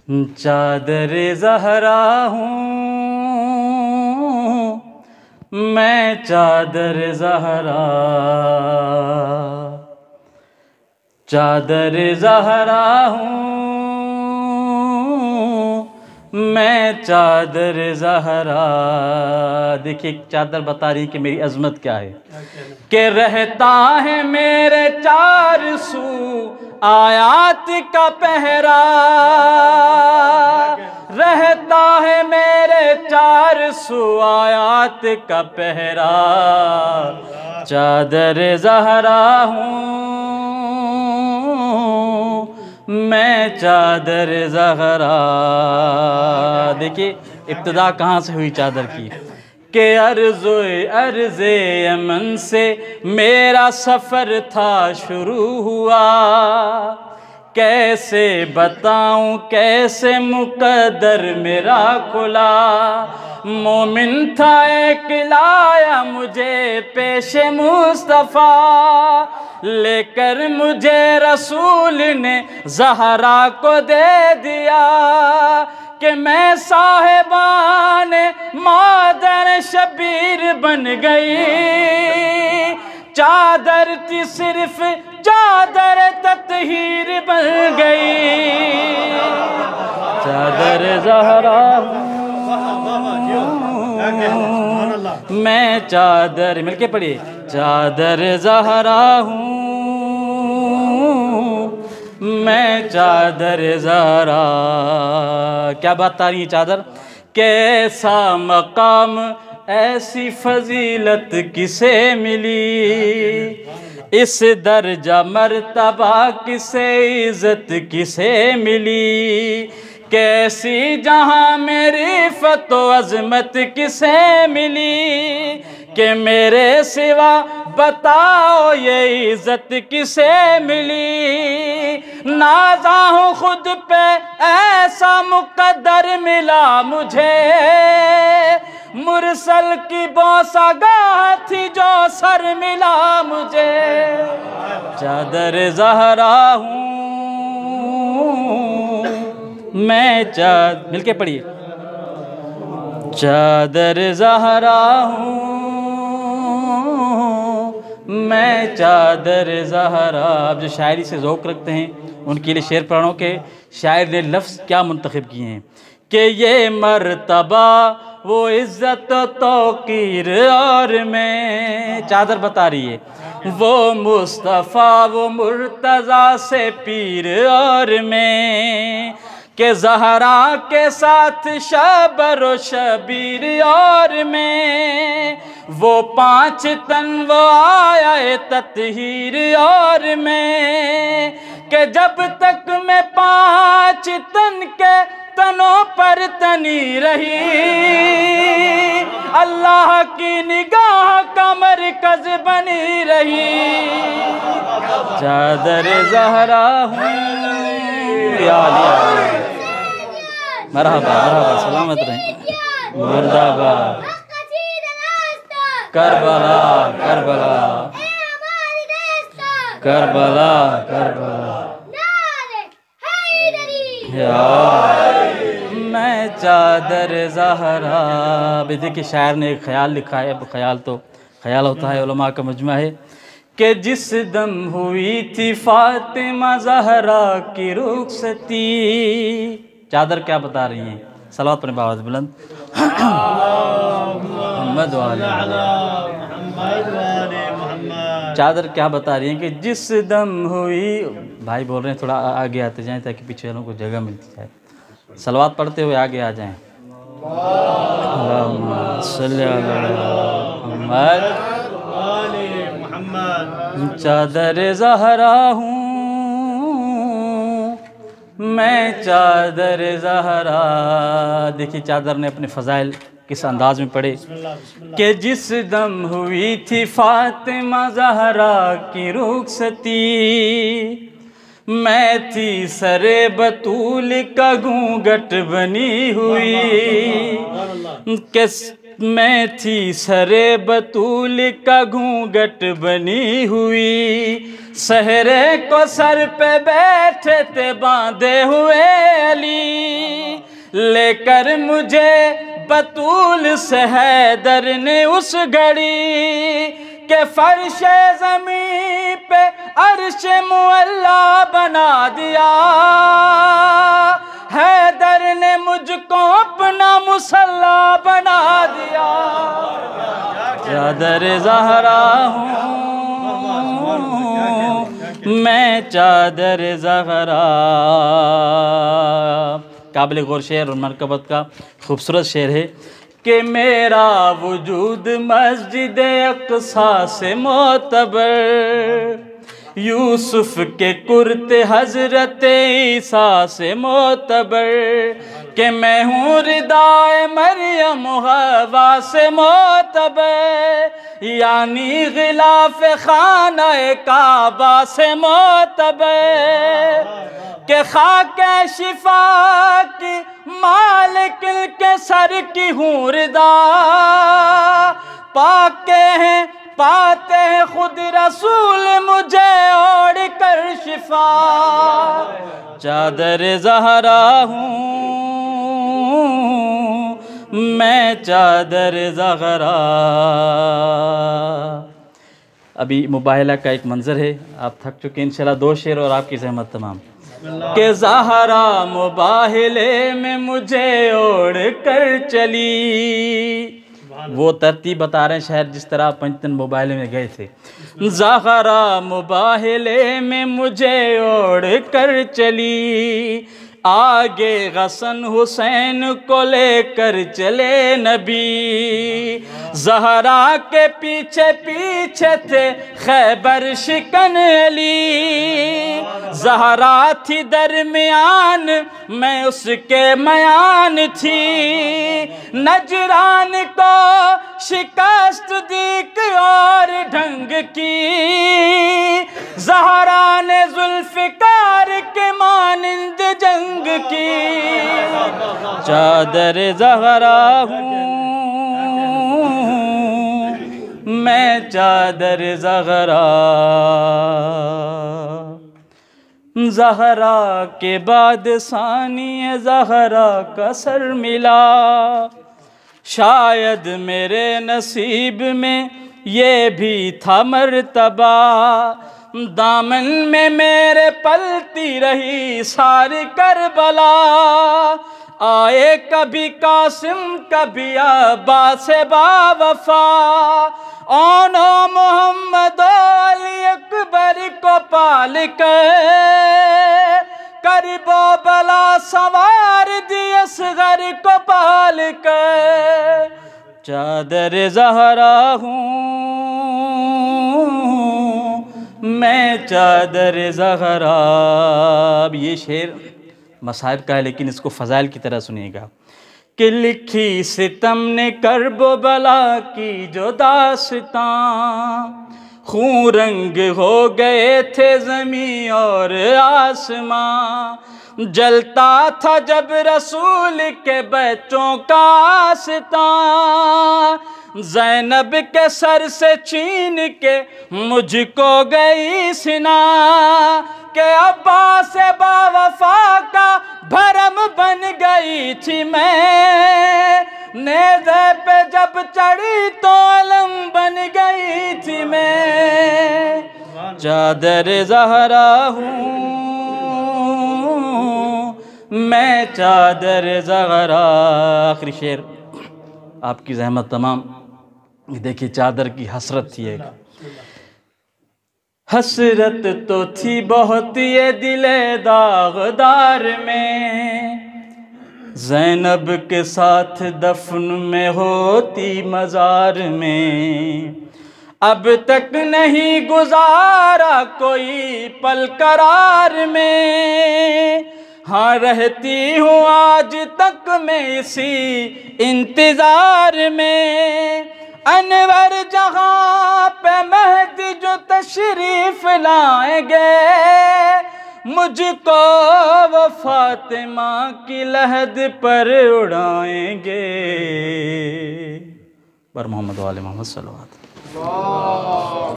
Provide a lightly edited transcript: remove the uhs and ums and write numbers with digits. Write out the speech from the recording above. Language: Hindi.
चादर ज़हरा हूँ मैं, चादर ज़हरा, चादर ज़हरा हूँ मैं, चादर ज़हरा। देखिए चादर बता रही है कि मेरी अज़मत क्या है, कि रहता है मेरे चार सू आयात का पहरा, रहता है मेरे चार सू आयात का पहरा। चादर ज़हरा हूँ मैं, चादर ज़हरा। देखिए इब्तिदा कहाँ से हुई चादर की, के अर्ज़े यमन से मेरा सफ़र था शुरू हुआ। कैसे बताऊं कैसे मुक़द्दर मेरा खुला, मोमिन था एक लाया मुझे पेशे मुस्तफ़ा, लेकर मुझे रसूल ने ज़हरा को दे दिया, कि मैं साहिबान मादर शबीर बन गई। चादर थी सिर्फ चादर ततहीर बन गई। चादर ज़हरा मैं, चादर, मिलके पढ़िए, चादर ज़हरा हूँ मैं, चादर ज़हरा। क्या बात आ रही है चादर, कैसा मकाम ऐसी फजीलत किसे मिली, इस दर्जा मर्तबा किसे इज़्ज़त किसे मिली, कैसी जहाँ मेरी फ़तो अज़मत किसे मिली, कि मेरे सिवा बताओ ये इज़्ज़त किसे मिली। नाज़ा हूँ खुद पे ऐसा मुक़द्दर मिला मुझे, मुरसल की बौसागाह थी जो सर मिला मुझे। चादर ज़हरा हूँ मैं, मिलके पढ़िए, चादर ज़हरा हूँ मैं, चादर ज़हरा। अब जो शायरी से ज़ौक़ रखते हैं उनके लिए शेर पढ़ों के शायर ने लफ्ज़ क्या मुंतखब किए हैं, कि ये मर्तबा वो इज़्ज़त तौक़ीर और मैं, चादर बता रही है, वो मुस्तफ़ा वो मुर्तज़ा से पीर और मैं, के ज़हरा के साथ शबर व शबीर और मैं, वो पाँच तन वो आया ततहीर और मैं, के जब तक मैं पाँच तन के तनों पर तनी रही, अल्लाह की निगाह का मरकज़ बनी रही। चादर ज़हरा हूँ या मरहबा मरहबा, सलामत रहें, मुर्दाबाद, करबला करबला करबला करबला, मैं चादर ज़हरा। देखिए शायर ने एक ख्याल लिखा है, अब ख्याल तो ख्याल होता है, उलमा का मजमा है, कि जिस दम हुई थी फातिमा ज़हरा की रुखसती। चादर क्या बता रही हैं, सलावत पर आवाज़ बुलंद, मोहम्मद वाले चादर क्या बता रही हैं, कि जिस दम हुई, भाई बोल रहे हैं थोड़ा आगे आते जाएं ताकि पीछे वालों को जगह मिलती जाए, सलवात पढ़ते हुए आगे आ जाएं। चादर ज़हरा हूँ मैं, चादर ज़हरा। देखिए चादर ने अपने फ़ज़ाइल किस अंदाज में पढ़े, कि जिस दम हुई थी फातिमा ज़हरा की रुखसती, मैं थी सरे बतूल का घूंघट बनी हुई, किस मैं थी सरे बतूल का घूंघट बनी हुई, सहरे को सर पे बैठे थे बांधे हुए अली, लेकर मुझे बतूल से हैदर ने उस घड़ी के फर्श ज़मीं पे अर्श मुअल्ला बना दिया। हैदर ने मुझको अपना मुसल्ला बना दिया। चादर ज़हरा हूँ मैं, चादर ज़हरा। काबिल गौर शेर और मरकबत का खूबसूरत शेर है कि मेरा वजूद मस्जिद अक़सा से मोतबर, यूसुफ के कुर्ते हज़रत ईसा से मोतबर, कि मैं हूँ रिदाए मरियम हवा से मोतबर, यानी गिलाफ खाना काबा से मोतबर, के खाके शिफा की मालिक के सर की हूँ रिदा, पाके हैं पाते हैं खुद रसूल मुझे ओढ़ कर शिफा। चादर ज़हरा हूँ मैं, चादर ज़हरा। अभी मुबाहिला का एक मंजर है, आप थक चुके हैं। इंशाल्लाह 2 शेर और आपकी ज़हमत तमाम। के ज़हरा मुबाहिले में मुझे ओढ़ कर चली, वो तरतीब बता रहे हैं शायर जिस तरह पंचतन मुबाहिले में गए थे। ज़हरा मुबाहिले में मुझे ओढ़ कर चली, आगे हसन हुसैन को लेकर चले नबी, ज़हरा के पीछे पीछे थे खैबर शिकन अली, ज़हरा थी दरमियान मैं उसके मयान थी, नजरान को शिकस्त दी और ढंग की, ज़हरा ने जुल्फ़िकार के मानिंद जंग की। चादर ज़हरा हूँ मैं, चादर ज़हरा। ज़हरा के बाद सानिए ज़हरा का सर मिला, शायद मेरे नसीब में ये भी था मर्तबा, दामन में मेरे पलती रही सारी करबला, आए कभी कासिम कभी अब्बास बावफा, ओनो मोहम्मद अली अकबर को पाल कर, करीबो बला सवार दी असगर को पाल कर। चादर ज़हरा हूँ मैं, चादर ज़हरा। अब ये शेर मसाइब का है लेकिन इसको फ़ज़ाइल की तरह सुनिएगा कि लिखी सितम ने करबो बला की जो दास्तां, खून रंग हो गए थे ज़मीं और आसमां, जलता था जब रसूल के बच्चों का आस्तां, ज़ैनब के सर से छीन के मुझको गई सिना, के अब्बास बावफा का भरम बन गई थी मैं, नेज़े पे जब चढ़ी तो अलम बन गई थी मैं। चादर ज़हरा हूँ मैं, चादर ज़हरा। आखिरी शेर आपकी ज़हमत तमाम। देखिए चादर की हसरत थी एक, हसरत तो थी बहुत ये दिले दागदार में, ज़ैनब के साथ दफन में होती मज़ार में, अब तक नहीं गुजारा कोई पल करार में, हाँ रहती हूँ आज तक मैं इसी इंतज़ार में, अनवर जहाँ पे मेहदी जो तशरीफ लाएंगे, मुझको वो फातिमा की लहद पर उड़ाएंगे। पर मोहम्मद वाले मोहम्मद सल्लल्लाहु अलैहि वसल्लम।